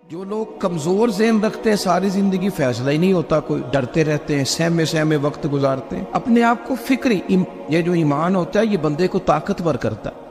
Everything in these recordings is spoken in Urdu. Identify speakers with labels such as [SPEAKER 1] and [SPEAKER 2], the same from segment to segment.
[SPEAKER 1] جو لوگ کمزور ذہن رکھتے ہیں ساری زندگی فیصلہ ہی نہیں ہوتا، کوئی ڈرتے رہتے ہیں، سہمے سہمے وقت گزارتے ہیں اپنے آپ کو فکری یہ جو ایمان ہوتا ہے یہ بندے کو طاقتور کرتا ہے،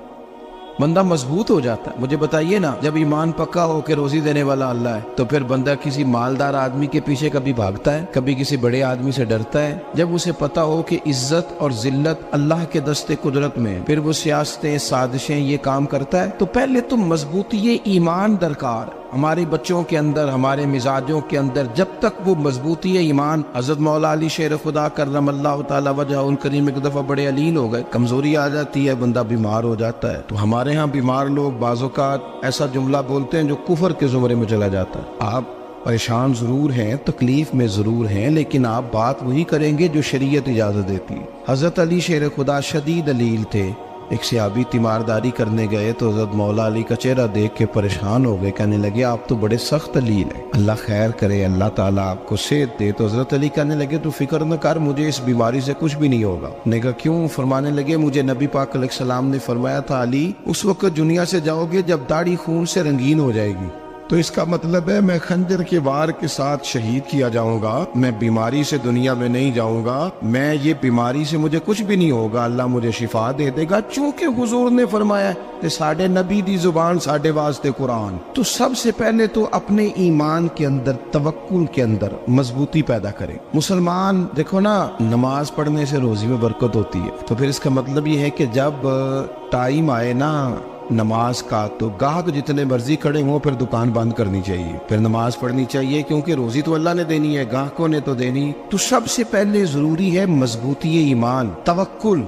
[SPEAKER 1] بندہ مضبوط ہو جاتا ہے۔ مجھے بتائیے نا، جب ایمان پکا ہو کہ روزی دینے والا اللہ ہے تو پھر بندہ کسی مالدار آدمی کے پیچھے کبھی بھاگتا ہے، کبھی کسی بڑے آدمی سے ڈرتا ہے؟ جب اسے پتا ہو کہ عزت اور ذلت اللہ کے دستے قدرت میں، پھر وہ سیاستیں سازشیں یہ کام کرتا ہے۔ تو پہلے تو مضبوطی ایمان درکار ہے ہمارے بچوں کے اندر، ہمارے مزاجوں کے اندر۔ جب تک وہ مضبوطی ایمان، حضرت مولا علی شیر خدا کرم اللہ تعالی وجہ الکریم ایک دفعہ بڑے علیل ہو گئے، کمزوری آ جاتی ہے، بندہ بیمار ہو جاتا ہے۔ تو ہمارے ہاں بیمار لوگ بعض اوقات ایسا جملہ بولتے ہیں جو کفر کے زمرے میں چلا جاتا ہے۔ آپ پریشان ضرور ہیں، تکلیف میں ضرور ہیں، لیکن آپ بات وہی کریں گے جو شریعت اجازت دیتی ہے۔ حضرت علی شیر خدا شدید علیل تھے، ایک صحابی تیمارداری کرنے گئے تو حضرت مولا علی کا چہرہ دیکھ کے پریشان ہو گئے، کہنے لگے آپ تو بڑے سخت علیل ہیں، اللہ خیر کرے، اللہ تعالیٰ آپ کو صحت دے۔ تو حضرت علی کہنے لگے تو فکر نہ کر، مجھے اس بیماری سے کچھ بھی نہیں ہوگا۔ نے کہا کیوں؟ فرمانے لگے مجھے نبی پاک علیہ السلام نے فرمایا تھا علی اس وقت دنیا سے جاؤ گے جب داڑھی خون سے رنگین ہو جائے گی، تو اس کا مطلب ہے میں خنجر کے وار کے ساتھ شہید کیا جاؤں گا، میں بیماری سے دنیا میں نہیں جاؤں گا، میں یہ بیماری سے مجھے کچھ بھی نہیں ہوگا، اللہ مجھے شفا دے دے گا، چونکہ حضور نے فرمایا کہ ساڈے نبی دی زبان ساڈے واسطے قرآن۔ تو سب سے پہلے تو اپنے ایمان کے اندر، توکل کے اندر مضبوطی پیدا کرے۔ مسلمان دیکھو نا، نماز پڑھنے سے روزی میں برکت ہوتی ہے، تو پھر اس کا مطلب یہ ہے کہ جب ٹائم آئے نا نماز کا تو گاہک جتنے مرضی کھڑے ہوں پھر دکان بند کرنی چاہیے، پھر نماز پڑھنی چاہیے، کیونکہ روزی تو اللہ نے دینی ہے، گاہکوں نے تو دینی۔ تو سب سے پہلے ضروری ہے مضبوطی ایمان، توکل،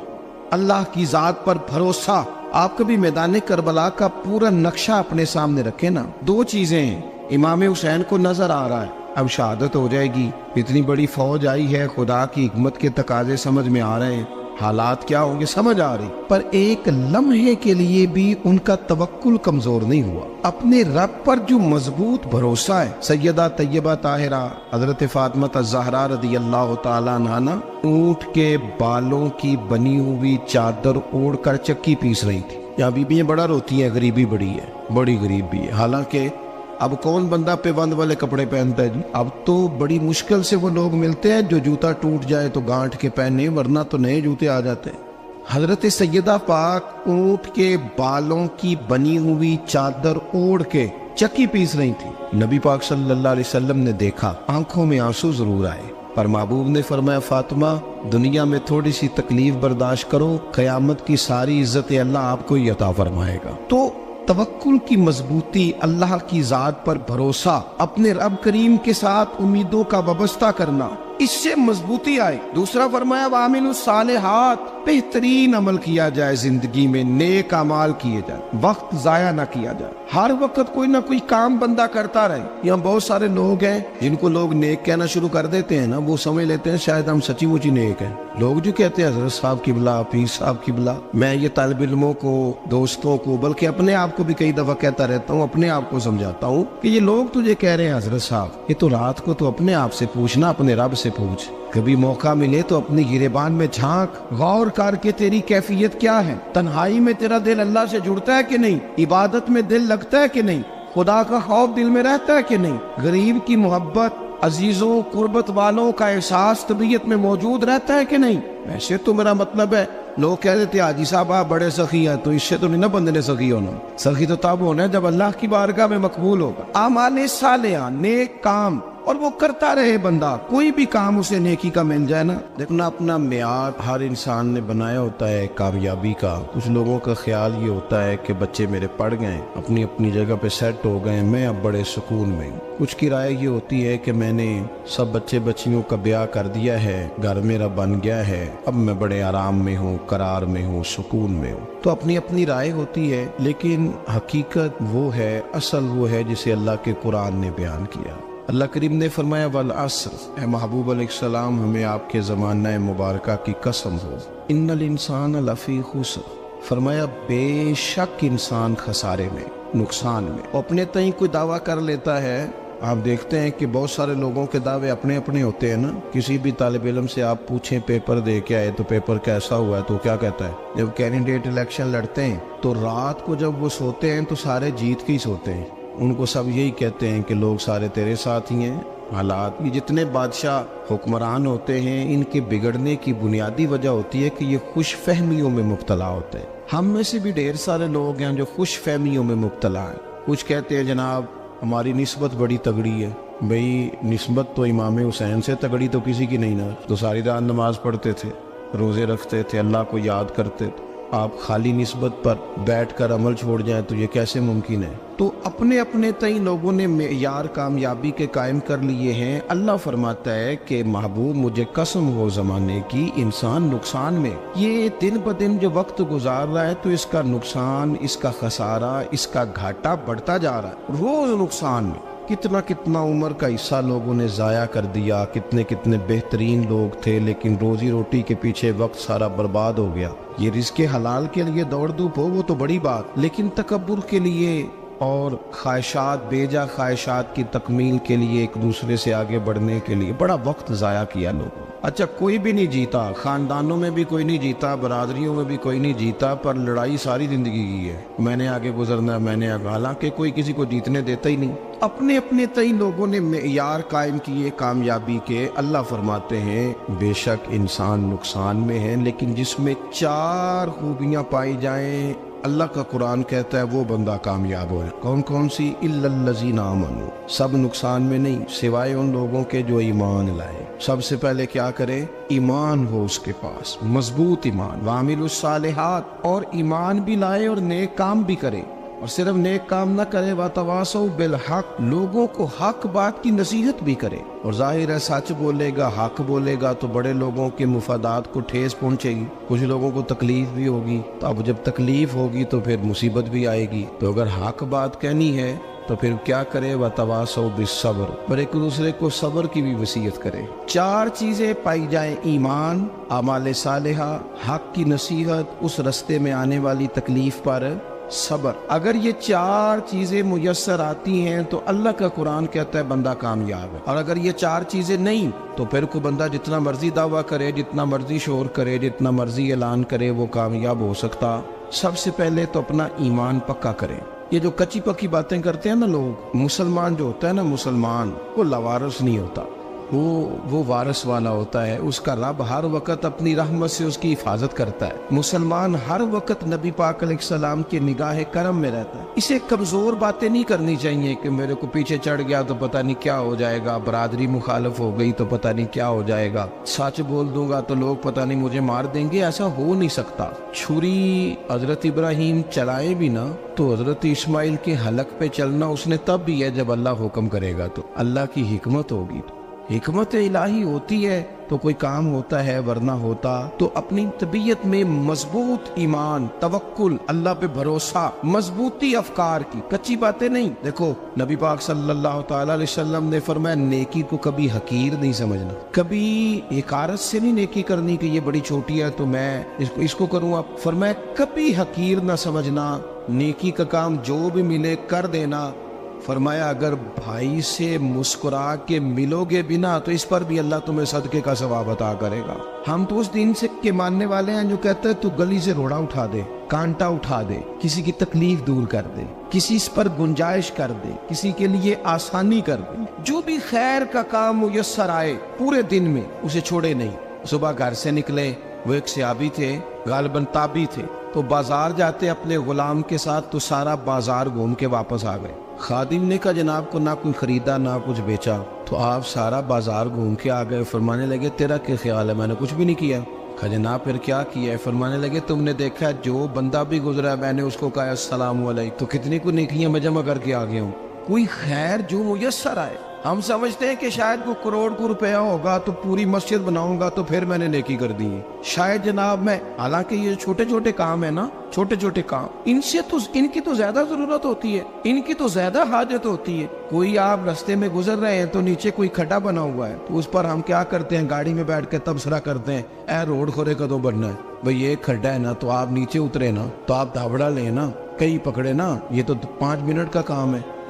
[SPEAKER 1] اللہ کی ذات پر بھروسہ۔ آپ کبھی میدان کربلا کا پورا نقشہ اپنے سامنے رکھیں نا، دو چیزیں ہیں، امام حسین کو نظر آ رہا ہے اب شہادت ہو جائے گی، اتنی بڑی فوج آئی ہے، خدا کی حکمت کے تقاضے سمجھ میں آ رہے ہیں، حالات کیا ہوں گے سمجھ آ رہی، پر ایک لمحے کے لیے بھی ان کا توکل کمزور نہیں ہوا۔ اپنے رب پر جو مضبوط بھروسہ ہے، سیدہ طیبہ طاہرہ حضرت فاطمہ الزہرا رضی اللہ تعالیٰ عنہا اونٹ کے بالوں کی بنی ہوئی چادر اوڑھ کر چکی پیس رہی تھی۔ یہاں بیویاں بڑا روتی ہیں، غریبی بڑی ہے، بڑی غریب بھی ہے، حالانکہ اب کون بندہ پیوند والے کپڑے پہنتا ہے جی؟ اب تو بڑی مشکل سے وہ لوگ ملتے ہیں جو جوتا ٹوٹ جائے تو گانٹھ کے پہنے، ورنہ تو نئے جوتے آ جاتے ہیں۔ حضرت سیدہ پاک اونٹ کے بالوں کی بنی ہوئی چادر اوڑھ کے چکی پیس رہی تھی۔ نبی پاک صلی اللہ علیہ وسلم نے دیکھا، آنکھوں میں آنسو ضرور آئے، پر محبوب نے فرمایا فاطمہ دنیا میں تھوڑی سی تکلیف برداشت کرو، قیامت کی ساری عزت اللہ آپ کو ہی عطا فرمائے گا۔ تو توکل کی مضبوطی، اللہ کی ذات پر بھروسہ، اپنے رب کریم کے ساتھ امیدوں کا وابستہ کرنا، اس سے مضبوطی آئے۔ دوسرا فرمایا وَعَمِلُوا الصَّالِحَاتِ، بہترین عمل کیا جائے زندگی میں، نیک اعمال کیے جائے، وقت ضائع نہ کیا جائے، ہر وقت کوئی نہ کوئی کام بندہ کرتا رہے۔ یہاں بہت سارے لوگ ہیں جن کو لوگ نیک کہنا شروع کر دیتے ہیں نا، وہ سمجھ لیتے ہیں شاید ہم سچی مچی نیک ہیں۔ لوگ جو کہتے ہیں حضرت صاحب کی بلا، پیر صاحب کی بلا، میں یہ طالب علموں کو، دوستوں کو، بلکہ اپنے آپ کو بھی کئی دفعہ کہتا رہتا ہوں، اپنے آپ کو سمجھاتا ہوں کہ یہ لوگ تجھے کہہ رہے ہیں حضرت صاحب، یہ تو رات کو تو اپنے آپ سے پوچھنا، اپنے رب سے پوچھ، کبھی موقع ملے تو اپنی گریبان میں جھانک، غور کر کے تیری کیفیت کیا ہے، تنہائی میں تیرا دل اللہ سے جڑتا ہے کہ نہیں، عبادت میں دل لگتا ہے کہ نہیں، خدا کا خوف دل میں رہتا ہے کہ نہیں، غریب کی محبت، عزیزوں قربت والوں کا احساس طبیعت میں موجود رہتا ہے کہ نہیں۔ ویسے تو میرا مطلب ہے، لوگ کہہ دیتے ہیں حاجی صاحب آپ بڑے سخی ہیں، تو اس سے تو نہیں نا بندے نے سخی ہونا، سخی تو تب ہونا ہے جب اللہ کی بارگاہ میں مقبول ہوگا۔ اعمال صالحہ، نیک کام، اور وہ کرتا رہے بندہ، کوئی بھی کام اسے نیکی کا مل جائے نا۔ دیکھنا اپنا معیار ہر انسان نے بنایا ہوتا ہے کامیابی کا۔ کچھ لوگوں کا خیال یہ ہوتا ہے کہ بچے میرے پڑھ گئے، اپنی اپنی جگہ پہ سیٹ ہو گئے، میں اب بڑے سکون میں ہوں۔ کچھ کی رائے یہ ہوتی ہے کہ میں نے سب بچے بچیوں کا بیاہ کر دیا ہے، گھر میرا بن گیا ہے، اب میں بڑے آرام میں ہوں، قرار میں ہوں، سکون میں ہوں۔ تو اپنی اپنی رائے ہوتی ہے، لیکن حقیقت وہ ہے، اصل وہ ہے جسے اللہ کے قرآن نے بیان کیا۔ اللہ کریم نے فرمایا والعصر، اے محبوب علیہ السلام ہمیں آپ کے زمانہ مبارکہ کی قسم ہو، ان الانسان لفی خسر، فرمایا بے شک انسان خسارے میں، نقصان میں۔ اپنے تئیں کوئی دعویٰ کر لیتا ہے، آپ دیکھتے ہیں کہ بہت سارے لوگوں کے دعوے اپنے اپنے ہوتے ہیں نا۔ کسی بھی طالب علم سے آپ پوچھیں پیپر دے کے آئے تو پیپر کیسا ہوا ہے، تو کیا کہتا ہے؟ جب کینڈیڈیٹ الیکشن لڑتے ہیں تو رات کو جب وہ سوتے ہیں تو سارے جیت کے ہی سوتے ہیں، ان کو سب یہی کہتے ہیں کہ لوگ سارے تیرے ساتھ ہی ہیں. حالات، یہ جتنے بادشاہ حکمران ہوتے ہیں ان کے بگڑنے کی بنیادی وجہ ہوتی ہے کہ یہ خوش فہمیوں میں مبتلا ہوتے ہیں. ہم میں سے بھی ڈھیر سارے لوگ ہیں جو خوش فہمیوں میں مبتلا ہیں. کچھ کہتے ہیں جناب ہماری نسبت بڑی تگڑی ہے. بھئی نسبت تو امام حسین سے تگڑی تو کسی کی نہیں نا. تو ساری رات نماز پڑھتے تھے، روزے رکھتے تھے، اللہ کو یاد کرتے تھے. آپ خالی نسبت پر بیٹھ کر عمل چھوڑ جائیں تو یہ کیسے ممکن ہے؟ تو اپنے اپنے تئیں لوگوں نے معیار کامیابی کے قائم کر لیے ہیں. اللہ فرماتا ہے کہ محبوب مجھے قسم ہو زمانے کی، انسان نقصان میں. یہ دن بدن جو وقت گزار رہا ہے تو اس کا نقصان، اس کا خسارہ، اس کا گھاٹا بڑھتا جا رہا ہے. روز نقصان میں. کتنا کتنا عمر کا حصہ لوگوں نے ضائع کر دیا. کتنے کتنے بہترین لوگ تھے لیکن روزی روٹی کے پیچھے وقت سارا برباد ہو گیا. یہ رزق حلال کے لیے دوڑ دھوپ ہو وہ تو بڑی بات، لیکن تکبر کے لیے اور خواہشات، بیجا خواہشات کی تکمیل کے لیے، ایک دوسرے سے آگے بڑھنے کے لیے بڑا وقت ضائع کیا لوگوں. اچھا کوئی بھی نہیں جیتا، خاندانوں میں بھی کوئی نہیں جیتا، برادریوں میں بھی کوئی نہیں جیتا، پر لڑائی ساری زندگی کی ہے. میں نے آگے گزرنا ہے، میں نے آگے، حالانکہ کوئی کسی کو جیتنے دیتا ہی نہیں. اپنے اپنے تئیں لوگوں نے معیار قائم کیے کامیابی کے. اللہ فرماتے ہیں بے شک انسان نقصان میں ہے، لیکن جس میں 4 خوبیاں پائی جائیں اللہ کا قرآن کہتا ہے وہ بندہ کامیاب ہو. کون کون سی؟ الا الذین آمنوا. سب نقصان میں نہیں سوائے ان لوگوں کے جو ایمان لائے. سب سے پہلے کیا کرے؟ ایمان ہو اس کے پاس، مضبوط ایمان. وعملوا الصالحات، اور ایمان بھی لائے اور نیک کام بھی کرے. اور صرف نیک کام نہ کرے، وَتَوَاصَوْا بِالْحَقِّ، لوگوں کو حق بات کی نصیحت بھی کرے. اور ظاہر ہے سچ بولے گا، حق بولے گا تو بڑے لوگوں کے مفادات کو ٹھیس پہنچے گی، کچھ لوگوں کو تکلیف بھی ہوگی. تو اب جب تکلیف ہوگی تو پھر مصیبت بھی آئے گی. تو اگر حق بات کہنی ہے تو پھر کیا کرے؟ وَتَوَاصَوْا بِالصَّبْرِ، اور ایک دوسرے کو صبر کی بھی وصیت کرے. 4 چیزیں پائی جائیں، ایمان، اعمال صالحہ، حق کی نصیحت، اس رستے میں آنے والی تکلیف پر صبر. اگر یہ 4 چیزیں میسر آتی ہیں تو اللہ کا قرآن کہتا ہے بندہ کامیاب ہے. اور اگر یہ 4 چیزیں نہیں تو پھر کوئی بندہ جتنا مرضی دعویٰ کرے، جتنا مرضی شور کرے، جتنا مرضی اعلان کرے، وہ کامیاب ہو سکتا. سب سے پہلے تو اپنا ایمان پکا کرے. یہ جو کچی پکی باتیں کرتے ہیں نا لوگ، مسلمان جو ہوتا ہے نا، مسلمان وہ لاوارث نہیں ہوتا، وہ وارث والا ہوتا ہے. اس کا رب ہر وقت اپنی رحمت سے اس کی حفاظت کرتا ہے. مسلمان ہر وقت نبی پاک علیہ السلام کے نگاہ کرم میں رہتا ہے. اسے کمزور باتیں نہیں کرنی چاہیے کہ میرے کو پیچھے چڑھ گیا تو پتہ نہیں کیا ہو جائے گا، برادری مخالف ہو گئی تو پتہ نہیں کیا ہو جائے گا، سچ بول دوں گا تو لوگ پتہ نہیں مجھے مار دیں گے. ایسا ہو نہیں سکتا. چھری حضرت ابراہیم چلائے بھی نا تو حضرت اسماعیل کے حلق پہ چلنا اس نے تب بھی ہے جب اللہ حکم کرے گا. تو اللہ کی حکمت ہوگی، حکمت الہی ہوتی ہے تو کوئی کام ہوتا ہے، ورنہ ہوتا. تو اپنی طبیعت میں مضبوط ایمان، توکل، اللہ پہ بھروسہ، مضبوطی افکار کی، کچی باتیں نہیں. دیکھو نبی پاک صلی اللہ تعالی علیہ وسلم نے فرمایا نیکی کو کبھی حقیر نہیں سمجھنا، کبھی حقارت سے نہیں نیکی کرنی کہ یہ بڑی چھوٹی ہے تو میں اس کو کروں. اب فرمایا کبھی حقیر نہ سمجھنا، نیکی کا کام جو بھی ملے کر دینا. فرمایا اگر بھائی سے مسکرا کے ملو گے بنا تو اس پر بھی اللہ تمہیں صدقے کا ثواب عطا کرے گا. ہم تو اس دین سے کے ماننے والے ہیں جو کہتے ہیں تو گلی سے روڑا اٹھا دے، کانٹا اٹھا دے، کسی کی تکلیف دور کر دے، کسی اس پر گنجائش کر دے، کسی کے لیے آسانی کر دے. جو بھی خیر کا کام میسر آئے پورے دن میں اسے چھوڑے نہیں. صبح گھر سے نکلے، وہ ایک صحابی تھے، غالباً تابعی تھے، تو بازار جاتے اپنے غلام کے ساتھ تو سارا بازار گھوم کے واپس آ گئے. خادم نے کہا جناب کو نہ کوئی خریدا نہ کچھ بیچا. تو آپ سارا بازار گھوم کے آ گئے. فرمانے لگے تیرا کیا خیال ہے؟ میں نے کچھ بھی نہیں کیا. کہا جناب پھر کیا کیا ہے؟ فرمانے لگے تم نے دیکھا جو بندہ بھی گزرا میں نے اس کو کہا السلام علیکم، تو کتنی کو نیکیاں میں جمع کر کے آ گیا ہوں. کوئی خیر جو میسر آئے. ہم سمجھتے ہیں کہ شاید کوئی کروڑ کو روپیہ ہوگا تو پوری مسجد بناؤں گا تو پھر میں نے نیکی کر دی ہے. شاید جناب میں، حالانکہ یہ چھوٹے چھوٹے کام ہے نا، چھوٹے چھوٹے کام، ان کی تو زیادہ ضرورت ہوتی ہے، ان کی تو زیادہ حاجت ہوتی ہے. کوئی آپ رستے میں گزر رہے ہیں تو نیچے کوئی کھڈا بنا ہوا ہے تو اس پر ہم کیا کرتے ہیں؟ گاڑی میں بیٹھ کے تبصرہ کرتے ہیں اے روڈ کھورے کدو بننا ہے. بھئی یہ کھڈا ہے نا تو آپ نیچے اترے نا تو آپ دھابڑا لیں نا، کئی پکڑے نا، یہ تو 5 منٹ کا کام ہے.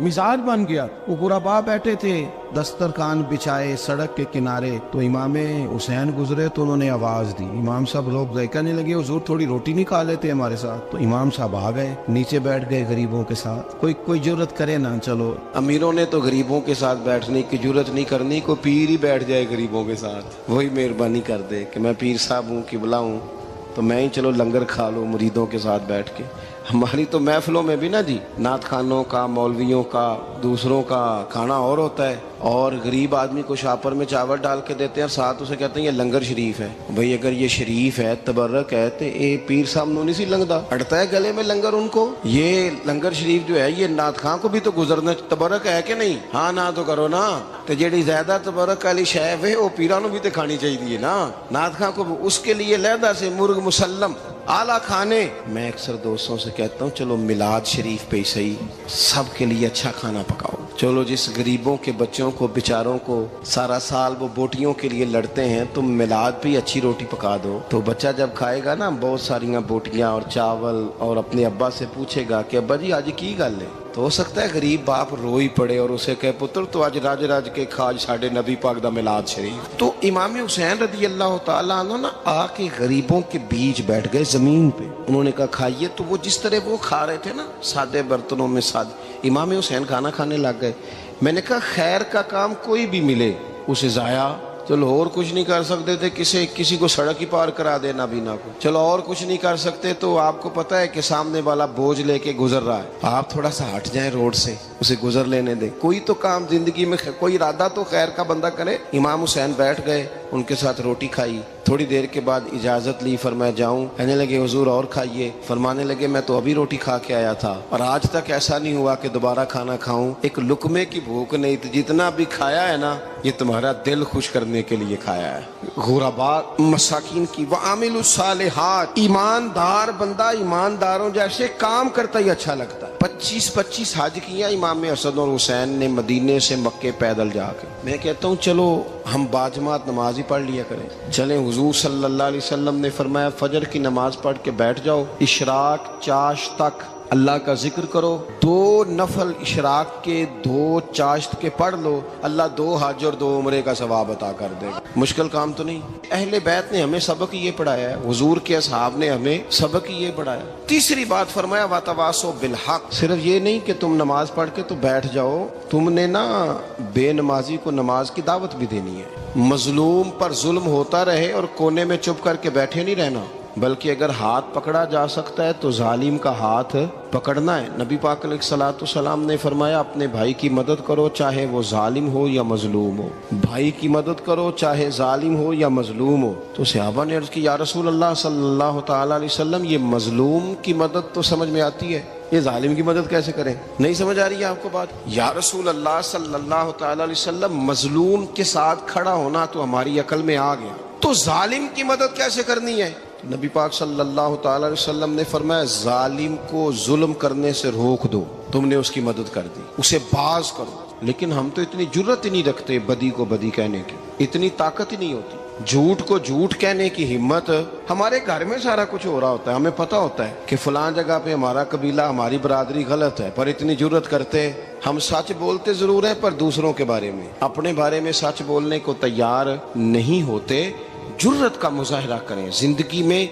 [SPEAKER 1] مزاج بن گیا. وہ غربا بیٹھے تھے دسترخوان بچھائے سڑک کے کنارے, تو امام حسین گزرے تو انہوں نے آواز دی. امام صاحب لوگ ذائقہ نہیں لگے, حضور تھوڑی روٹی نہیں کھا لیتے ہمارے ساتھ؟ تو امام صاحب آ گئے, نیچے بیٹھ گئے غریبوں کے ساتھ. کوئی جرت کرے نا, چلو امیروں نے تو غریبوں کے ساتھ بیٹھنے کی جرت نہیں کرنی, کوئی پیر ہی بیٹھ جائے غریبوں کے ساتھ, وہی مہربانی کر دے کہ میں پیر صاحب ہوں, قبلہ ہوں, تو میں ہی چلو لنگر کھا لوں مریدوں کے ساتھ بیٹھ کے. ہماری تو محفلوں میں بھی نا جی, نعت خانوں کا, مولویوں کا, دوسروں کا کھانا اور ہوتا ہے, اور غریب آدمی کو شاپر میں چاول ڈال کے دیتے ہیں اور ساتھ اسے کہتے ہیں یہ لنگر شریف ہے. بھئی اگر یہ شریف ہے, تبرک ہے, تو اے پیر صاحب نو نہیں سی لنگدا, اڑتا ہے گلے میں لنگر ان کو. یہ لنگر شریف جو ہے یہ نعت خان کو بھی تو گزرنا تبرک ہے کہ نہیں؟ ہاں نہ تو کرو نا, تو جیڑی زیادہ تبرک والی شے ہے وہ پیراں نو بھی تو کھانی چاہیے نا. نعت خان کو اس کے لیے لہدا سے مرغ مسلم اعلیٰ کھانے. میں اکثر دوستوں سے کہتا ہوں چلو میلاد شریف پہ صحیح سب کے لیے اچھا کھانا پکاؤ. چلو جس غریبوں کے بچوں کو بیچاروں کو سارا سال وہ بوٹیوں کے لیے لڑتے ہیں, تم میلاد پہ اچھی روٹی پکا دو, تو بچہ جب کھائے گا نا بہت ساریاں بوٹیاں اور چاول, اور اپنے ابا سے پوچھے گا کہ ابا جی آج کی گل ہے, تو ہو سکتا ہے غریب باپ روئی پڑے اور اسے کہے پتر تو آج راج راج کے کھاج ساڑھے نبی پاک دا میلاد شریف. تو امام حسین رضی اللہ تعالیٰ عنہ نا آ کے غریبوں کے بیچ بیٹھ گئے زمین پہ. انہوں نے کہا کھائیے, تو وہ جس طرح وہ کھا رہے تھے نا سادے برتنوں میں امام حسین کھانا کھانے لگ گئے. میں نے کہا خیر کا کام کوئی بھی ملے اسے ضائع, چلو اور کچھ نہیں کر سکتے تھے, کسی کو سڑک ہی پار کرا دے نابینا کو, چلو اور کچھ نہیں کر سکتے, تو آپ کو پتا ہے کہ سامنے والا بوجھ لے کے گزر رہا ہے, آپ تھوڑا سا ہٹ جائیں روڈ سے, اسے گزر لینے دیں. کوئی تو کام زندگی میں کوئی ارادہ تو خیر کا بندہ کرے. امام حسین بیٹھ گئے, ان کے ساتھ روٹی کھائی. تھوڑی دیر کے بعد اجازت لی, فرمایا جاؤں؟ کہنے لگے حضور اور کھائیے. فرمانے لگے میں تو ابھی روٹی کھا کے آیا تھا اور آج تک ایسا نہیں ہوا کہ دوبارہ کھانا کھاؤں. ایک لقمے کی بھوک نہیں تھی, جتنا بھی کھایا ہے نا یہ تمہارا دل خوش کرنے کے لیے کھایا ہے. غرباء مساکین کی وعامل الصالحات, ایماندار بندہ ایمانداروں جیسے کام کرتا ہی اچھا لگتا ہے. 25 حج کیا امام حسن اور حسین نے مدینے سے مکے پیدل جا کے. میں کہتا ہوں چلو ہم باجماعت نماز ہی پڑھ لیا کریں. چلیں, حضور صلی اللہ علیہ وسلم نے فرمایا فجر کی نماز پڑھ کے بیٹھ جاؤ, اشراق چاشت تک اللہ کا ذکر کرو, 2 نفل اشراق کے 2 چاشت کے پڑھ لو, اللہ 2 حج اور 2 عمرے کا ثواب عطا کر دے گا. مشکل کام تو نہیں. اہل بیت نے ہمیں سبق یہ پڑھایا ہے, حضور کے اصحاب نے ہمیں سبق یہ پڑھایا. تیسری بات فرمایا وتواصوا بالحق, صرف یہ نہیں کہ تم نماز پڑھ کے تو بیٹھ جاؤ, تم نے نا بے نمازی کو نماز کی دعوت بھی دینی ہے. مظلوم پر ظلم ہوتا رہے اور کونے میں چپ کر کے بیٹھے نہیں رہنا, بلکہ اگر ہاتھ پکڑا جا سکتا ہے تو ظالم کا ہاتھ پکڑنا ہے. نبی پاک علیہ الصلوۃ والسلام نے فرمایا اپنے بھائی کی مدد کرو چاہے وہ ظالم ہو یا مظلوم ہو, بھائی کی مدد کرو چاہے ظالم ہو یا مظلوم ہو. تو صحابہ نے عرض کی یا رسول اللہ صلی اللہ تعالی علیہ وسلم یہ مظلوم کی مدد تو سمجھ میں آتی ہے, یہ ظالم کی مدد کیسے کریں؟ نہیں سمجھ آ رہی ہے آپ کو بات؟ یا رسول اللہ صلی اللہ تعالی علیہ وسلم مظلوم کے ساتھ کھڑا ہونا تو ہماری عقل میں آ گیا, تو ظالم کی مدد کیسے کرنی ہے؟ نبی پاک صلی اللہ تعالی علیہ وسلم نے فرمایا ظالم کو ظلم کرنے سے روک دو, تم نے اس کی مدد کر دی, اسے باز کرو. لیکن ہم تو اتنی جرت ہی نہیں رکھتے بدی کو بدی کہنے کی, اتنی طاقت ہی نہیں ہوتی. جھوٹ کو جھوٹ کہنے کی ہمت, ہمارے گھر میں سارا کچھ ہو رہا ہوتا ہے, ہمیں پتہ ہوتا ہے کہ فلاں جگہ پہ ہمارا قبیلہ ہماری برادری غلط ہے, پر اتنی جرت کرتے. ہم سچ بولتے ضرور ہیں پر دوسروں کے بارے میں, اپنے بارے میں سچ بولنے کو تیار نہیں ہوتے. جرت کا مظاہرہ کریں زندگی میں,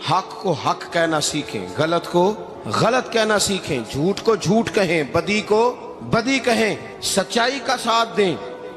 [SPEAKER 1] حق کو حق کہنا سیکھیں, غلط کو غلط کہنا سیکھیں, جھوٹ کو جھوٹ کہیں, بدی کو بدی کہیں, سچائی کا ساتھ دیں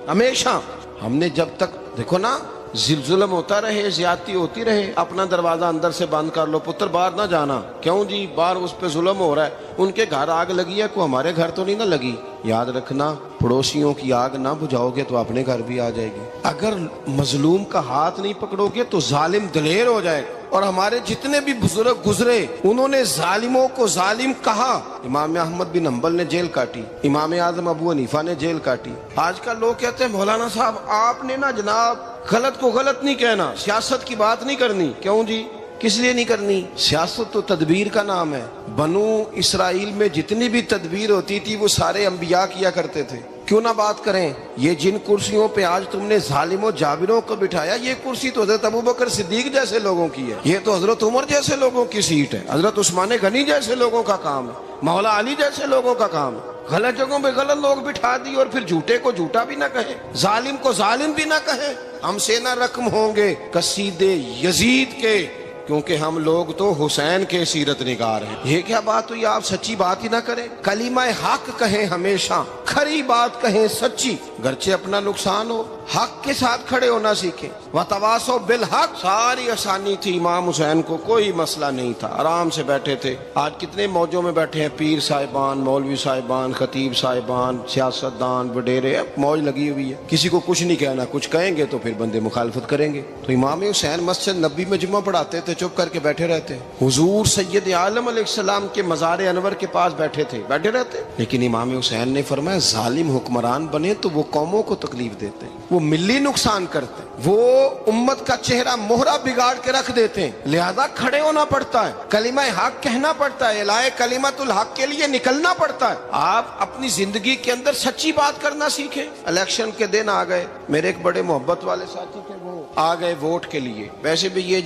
[SPEAKER 1] ہمیشہ. ہم نے جب تک دیکھو نا ظلم ہوتا رہے, زیادتی ہوتی رہے, اپنا دروازہ اندر سے بند کر لو, پتر باہر نہ جانا. کیوں جی؟ باہر اس پہ ظلم ہو رہا ہے, ان کے گھر آگ لگی ہے, کوئی ہمارے گھر تو نہیں نہ لگی. یاد رکھنا پڑوسیوں کی آگ نہ بجھاؤ گے تو اپنے گھر بھی آ جائے گی. اگر مظلوم کا ہاتھ نہیں پکڑو گے تو ظالم دلیر ہو جائے. اور ہمارے جتنے بھی بزرگ گزرے انہوں نے ظالموں کو ظالم کہا. امام احمد بن حنبل نے جیل کاٹی, امام اعظم ابو حنیفہ نے جیل کاٹی. آج کل لوگ کہتے ہیں مولانا صاحب آپ نے نا جناب غلط کو غلط نہیں کہنا, سیاست کی بات نہیں کرنی. کیوں جی؟ کس لیے نہیں کرنی؟ سیاست تو تدبیر کا نام ہے. بنو اسرائیل میں جتنی بھی تدبیر ہوتی تھی وہ سارے انبیاء کیا کرتے تھے.
[SPEAKER 2] کیوں نہ بات کریں؟ یہ جن کرسیوں پہ آج تم نے ظالموں جابروں کو بٹھایا، یہ کرسی تو حضرت ابوبکر صدیق جیسے لوگوں کی ہے، یہ تو حضرت عمر جیسے لوگوں کی سیٹ ہے، حضرت عثمان غنی جیسے لوگوں کا کام ہے، مولا علی جیسے لوگوں کا کام ہے۔ غلط جگہوں پہ غلط لوگ بٹھا دی اور پھر جھوٹے کو جھوٹا بھی نہ کہیں، ظالم کو ظالم بھی نہ کہیں۔ ہم سے نہ رقم ہوں گے قصیدے یزید کے، کیونکہ ہم لوگ تو حسین کے سیرت نگار ہیں۔ یہ کیا بات ہوئی؟ آپ سچی بات ہی نہ کریں، کلمہ حق کہیں، ہمیشہ کھری بات کہیں، سچی، گرچہ اپنا نقصان ہو، حق کے ساتھ کھڑے ہونا سیکھیں۔ وتواصوا بالحق، ساری آسانی تھی، امام حسین کو کوئی مسئلہ نہیں تھا، آرام سے بیٹھے تھے۔ آج کتنے موجوں میں بیٹھے ہیں، پیر صاحبان، مولوی صاحبان، خطیب صاحبان، سیاستدان، وڈیرے، موج لگی ہوئی ہے، کسی کو کچھ نہیں کہنا، کچھ کہیں گے تو پھر بندے مخالفت کریں گے۔ تو امام حسین مسجد نبی میں جمعہ پڑھاتے تھے، چپ کر کے بیٹھے رہتے، حضور سید عالم علیہ السلام کے مزار انور کے پاس بیٹھے تھے، بیٹھے رہتے۔ لیکن امام حسین نے فرمایا ظالم حکمران بنے تو وہ قوموں کو تکلیف دیتے ہیں، وہ ملی نقصان کرتے ہیں، وہ امت کا چہرہ مہرہ بگاڑ کے رکھ دیتے ہیں، لہذا کھڑے ہونا پڑتا ہے، کلمہ حق کہنا پڑتا ہے، الہ کلمت الحق کے لیے نکلنا پڑتا ہے۔ آپ اپنی زندگی کے اندر سچی بات کرنا سیکھیں۔ الیکشن کے دن آ گئے، میرے ایک بڑے محبت والے ساتھی تھے، وہ آ گئے ووٹ کے لیے۔ ویسے بھی یہ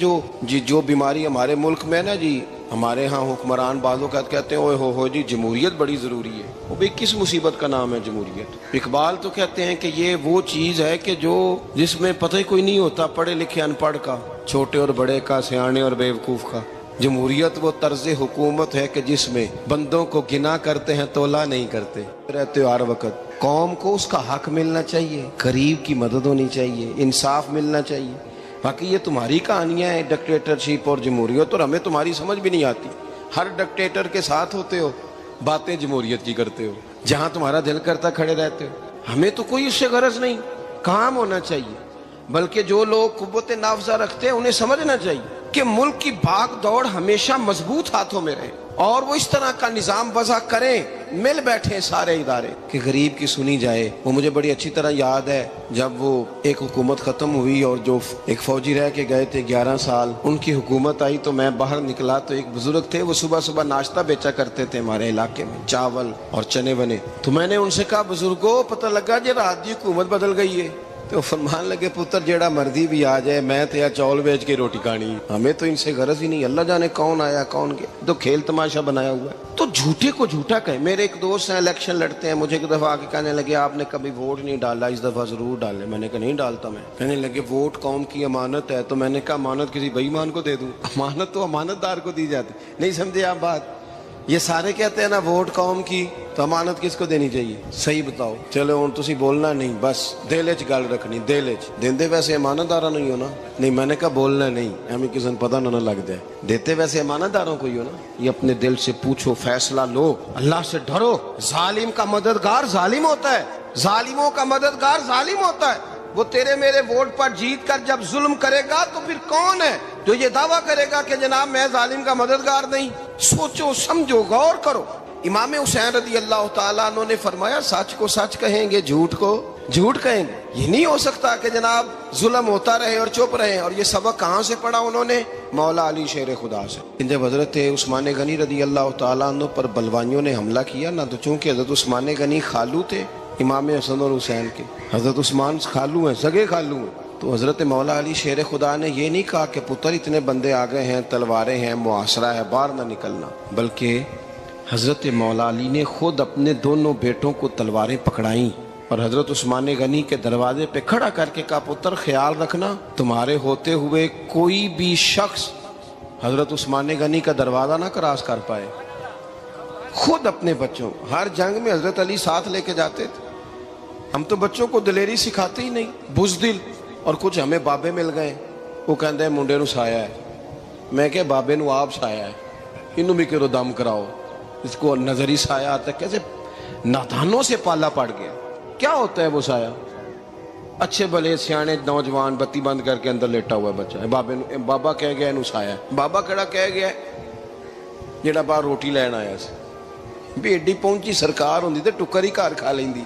[SPEAKER 2] جو بیماری ہمارے ملک میں نا جی، ہمارے ہاں حکمران بعض اوقات کہتے ہیں اوے ہو جی جمہوریت بڑی ضروری ہے۔ وہ بھی کس مصیبت کا نام ہے جمہوریت؟ اقبال تو کہتے ہیں کہ یہ وہ چیز ہے کہ جس میں پتہ ہی کوئی نہیں ہوتا، پڑھے لکھے ان پڑھ کا، چھوٹے اور بڑے کا، سیانے اور بیوقوف کا۔ جمہوریت وہ طرز حکومت ہے کہ جس میں بندوں کو گنا کرتے ہیں، تولا نہیں کرتے رہتے ہو ہر وقت۔ قوم کو اس کا حق ملنا چاہیے، غریب کی مدد ہونی چاہیے، انصاف ملنا چاہیے۔ باقی یہ تمہاری کہانیاں ہیں ڈکٹیٹرشپ اور جمہوریت، اور ہمیں تمہاری سمجھ بھی نہیں آتی۔ ہر ڈکٹیٹر کے ساتھ ہوتے ہو، باتیں جمہوریت کی کرتے ہو، جہاں تمہارا دل کرتا کھڑے رہتے ہو۔ ہمیں تو کوئی اس سے غرض نہیں، کام ہونا چاہیے۔ بلکہ جو لوگ قوت نافذہ رکھتے ہیں انہیں سمجھنا چاہیے کہ ملک کی بھاگ دوڑ ہمیشہ مضبوط ہاتھوں میں رہے، اور وہ اس طرح کا نظام وضع کریں، مل بیٹھے سارے ادارے کہ غریب کی سنی جائے۔ وہ مجھے بڑی اچھی طرح یاد ہے جب وہ ایک حکومت ختم ہوئی اور جو ایک فوجی رہ کے گئے تھے 11 سال، ان کی حکومت آئی تو میں باہر نکلا تو ایک بزرگ تھے، وہ صبح صبح ناشتہ بیچا کرتے تھے ہمارے علاقے میں، چاول اور چنے بنے۔ تو میں نے ان سے کہا بزرگوں پتہ لگا جی رات دی حکومت بدل گئی ہے۔ تو فرمان لگے پتر جیڑا مردی بھی آ جائے، میں تو یا چاول بیچ کے روٹی کھانی، ہمیں تو ان سے غرض ہی نہیں، اللہ جانے کون آیا کون گیا، تو کھیل تماشا بنایا ہوا ہے۔ تو جھوٹے کو جھوٹا کہیں۔ میرے ایک دوست ہیں الیکشن لڑتے ہیں، مجھے ایک دفعہ آ کے کہنے لگے آپ نے کبھی ووٹ نہیں ڈالا، اس دفعہ ضرور ڈالیں۔ میں نے کہا نہیں ڈالتا میں۔ کہنے لگے ووٹ قوم کی امانت ہے، تو میں نے کہا امانت کسی بے ایمان کو دے دوں؟ امانت تو امانت دار کو دی جاتی۔ نہیں سمجھے آپ بات؟ یہ سارے کہتے ہیں نا ووٹ قوم کی، تو امانت کس کو دینی چاہیے؟ صحیح بتاؤ۔ چلو ہوں تسی بولنا نہیں، بس دل وچ گل رکھنی، دل وچ دیندے ویسے امانت دارا نہیں ہو نا؟ نہیں میں نے کہا بولنا نہیں، ہمیں کسی نے پتہ نہ لگ جائے، دیتے ویسے امانت داروں کو ہی ہو نا۔ یہ اپنے دل سے پوچھو، فیصلہ لو، اللہ سے ڈرو۔ ظالم کا مددگار ظالم ہوتا ہے، ظالموں کا مددگار ظالم ہوتا ہے۔ وہ تیرے میرے ووٹ پر جیت کر جب ظلم کرے گا تو پھر کون ہے جو یہ دعویٰ کرے گا کہ جناب میں ظالم کا مددگار نہیں؟ سوچو سمجھو، غور کرو۔ امام حسین رضی اللہ تعالیٰ عنہ نے فرمایا سچ کو سچ کہیں گے، جھوٹ کو جھوٹ کہیں گے۔ یہ نہیں ہو سکتا کہ جناب ظلم ہوتا رہے اور چپ رہے۔ اور یہ سبق کہاں سے پڑھا انہوں نے؟ مولا علی شیر خدا سے۔ جب حضرت عثمان غنی رضی اللہ تعالیٰ عنہ پر بلوائیوں نے حملہ کیا نا، تو چونکہ حضرت عثمان غنی خالو تھے امام حسن اور حسین کے، حضرت عثمان خالو ہیں، سگے خالو ہیں، تو حضرت مولا علی شیر خدا نے یہ نہیں کہا کہ پتر اتنے بندے آ گئے ہیں، تلواریں ہیں، محاصرہ ہے، باہر نہ نکلنا، بلکہ حضرت مولا علی نے خود اپنے دونوں بیٹوں کو تلواریں پکڑائیں اور حضرت عثمان غنی کے دروازے پہ کھڑا کر کے کہا پتر خیال رکھنا تمہارے ہوتے ہوئے کوئی بھی شخص حضرت عثمان غنی کا دروازہ نہ کراس کر پائے۔ خود اپنے بچوں، ہر جنگ میں حضرت علی ساتھ لے کے جاتے تھے۔ ہم تو بچوں کو دلیری سکھاتے ہی نہیں، بزدل۔ اور کچھ ہمیں بابے مل گئے، وہ کہندے ہیں منڈے نو سایا ہے، میں کہ بابے نو آپ سایا ہے، انہوں بھی کرو دم کراؤ، اس کو نظری سایہ آتا ہے۔ کیسے نادانوں سے پالا پڑ گیا۔ کیا ہوتا ہے وہ سایہ؟ اچھے بھلے سیانے نوجوان بتی بند کر کے اندر لیٹا ہوا ہے بچہ، بابا کہہ گیا انہوں سایا ہے۔ بابا کہڑا کہہ گیا جڑا باہر روٹی لین آیا سی، بھی ایڈی پہنچی سرکار ہوندی تے ٹکر ہی گھر کھا لیندی۔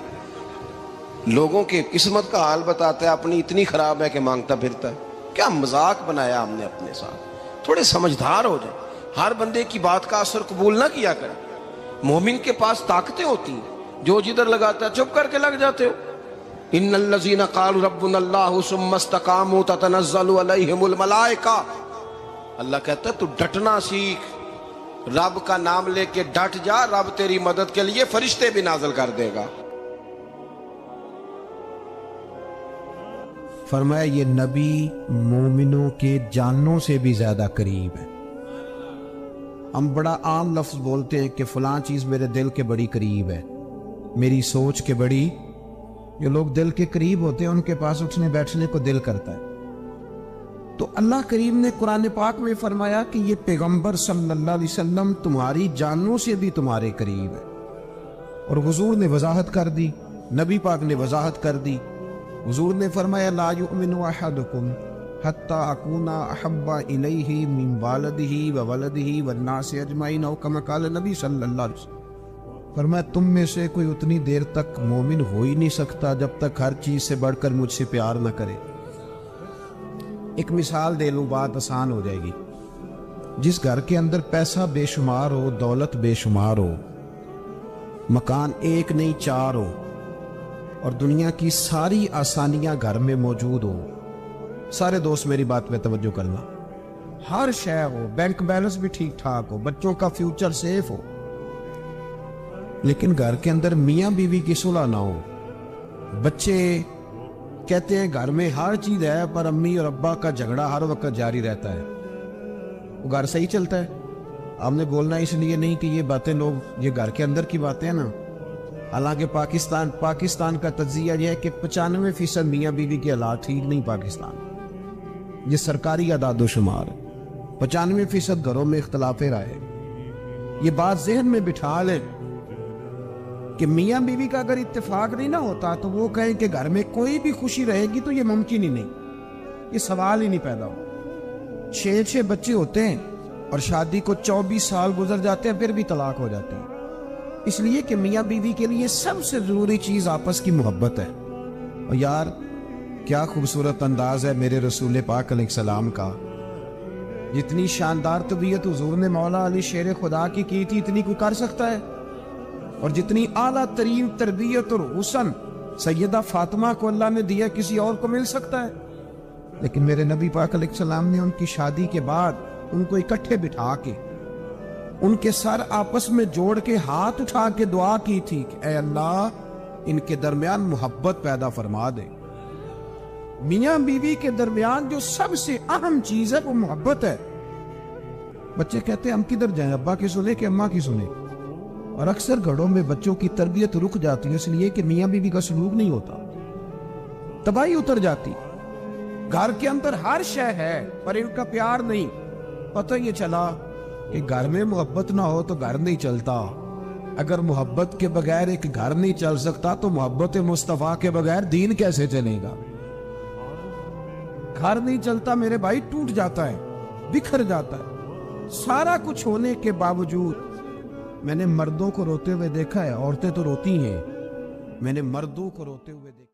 [SPEAKER 2] لوگوں کے قسمت کا حال بتاتا ہے، اپنی اتنی خراب ہے کہ مانگتا پھرتا ہے۔ کیا مذاق بنایا ہم نے اپنے ساتھ۔ تھوڑے سمجھدار ہو جائیں، ہر بندے کی بات کا اثر قبول نہ کیا کریں۔ مومن کے پاس طاقتیں ہوتی ہیں، جو جدھر لگاتا ہے چپ کر کے لگ جاتے ہو. ان الذین قالوا ربنا اللہ ثم استقاموا تتنزل علیہم الملائکہ. اللہ کہتا ہے تو ڈٹنا سیکھ, رب کا نام لے کے ڈٹ جا, رب تیری مدد کے لیے فرشتے بھی نازل کر دے گا.
[SPEAKER 3] فرمایا یہ نبی مومنوں کے جانوں سے بھی زیادہ قریب ہے. ہم بڑا عام لفظ بولتے ہیں کہ فلاں چیز میرے دل کے بڑی قریب ہے, میری سوچ کے بڑی. جو لوگ دل کے قریب ہوتے ہیں ان کے پاس اٹھنے بیٹھنے کو دل کرتا ہے. تو اللہ کریم نے قرآن پاک میں فرمایا کہ یہ پیغمبر صلی اللہ علیہ وسلم تمہاری جانوں سے بھی تمہارے قریب ہے. اور حضور نے وضاحت کر دی, نبی پاک نے وضاحت کر دی. حضور نے فرمایا لا یؤمن احدکم حتی اکون احب الیہ من والدہ وولدہ والناس اجمعین او کما قال نبی صلی اللہ علیہ وسلم. فرمایا تم میں سے کوئی اتنی دیر تک مومن ہو ہی نہیں سکتا جب تک ہر چیز سے بڑھ کر مجھ سے پیار نہ کرے. ایک مثال دے لوں, بات آسان ہو جائے گی. جس گھر کے اندر پیسہ بے شمار ہو, دولت بے شمار ہو, مکان ایک نہیں چار ہو, اور دنیا کی ساری آسانیاں گھر میں موجود ہو, سارے دوست میری بات پہ توجہ کرنا, ہر شے ہو, بینک بیلنس بھی ٹھیک ٹھاک ہو, بچوں کا فیوچر سیف ہو, لیکن گھر کے اندر میاں بیوی کی صلح نہ ہو. بچے کہتے ہیں گھر میں ہر چیز ہے پر امی اور ابا کا جھگڑا ہر وقت جاری رہتا ہے. وہ گھر صحیح چلتا ہے؟ آپ نے بولنا اس لیے نہیں کہ یہ باتیں لوگ, یہ گھر کے اندر کی باتیں ہیں نا. حالانکہ پاکستان کا تجزیہ یہ ہے کہ 95% میاں بیوی کے حالات ٹھیک نہیں. پاکستان یہ سرکاری اعداد و شمار ہے. 95% گھروں میں اختلاف رائے. یہ بات ذہن میں بٹھا لیں کہ میاں بیوی کا اگر اتفاق نہیں نہ ہوتا تو وہ کہیں کہ گھر میں کوئی بھی خوشی رہے گی تو یہ ممکن ہی نہیں, یہ سوال ہی نہیں پیدا ہو. 6 بچے ہوتے ہیں اور شادی کو 24 سال گزر جاتے ہیں پھر بھی طلاق ہو جاتی ہے. اس لیے کہ میاں بیوی کے لیے سب سے ضروری چیز آپس کی محبت ہے. اور یار کیا خوبصورت انداز ہے میرے رسول پاک علیہ السلام کا. جتنی شاندار طبیعت حضور نے مولا علی شیر خدا کی تھی اتنی کوئی کر سکتا ہے؟ اور جتنی اعلیٰ ترین تربیت اور حسن سیدہ فاطمہ کو اللہ نے دیا کسی اور کو مل سکتا ہے؟ لیکن میرے نبی پاک علیہ السلام نے ان کی شادی کے بعد ان کو اکٹھے بٹھا کے ان کے سر آپس میں جوڑ کے ہاتھ اٹھا کے دعا کی تھی کہ اے اللہ ان کے درمیان محبت پیدا فرما دے. میاں بیوی کے درمیان جو سب سے اہم چیز ہے وہ محبت ہے. بچے کہتے ہیں ہم کدھر جائیں, ابا کی سنیں کہ اماں کی سنیں؟ اور اکثر گھروں میں بچوں کی تربیت رک جاتی ہے اس لیے کہ میاں بیوی کا سلوک نہیں ہوتا, تباہی اتر جاتی. گھر کے اندر ہر شے ہے پر ان کا پیار نہیں. پتہ یہ چلا کہ گھر میں محبت نہ ہو تو گھر نہیں چلتا. اگر محبت کے بغیر ایک گھر نہیں چل سکتا تو محبت مصطفیٰ کے بغیر دین کیسے چلے گا؟ گھر نہیں چلتا میرے بھائی, ٹوٹ جاتا ہے, بکھر جاتا ہے. سارا کچھ ہونے کے باوجود میں نے مردوں کو روتے ہوئے دیکھا ہے, عورتیں تو روتی ہیں, میں نے مردوں کو روتے ہوئے دیکھا.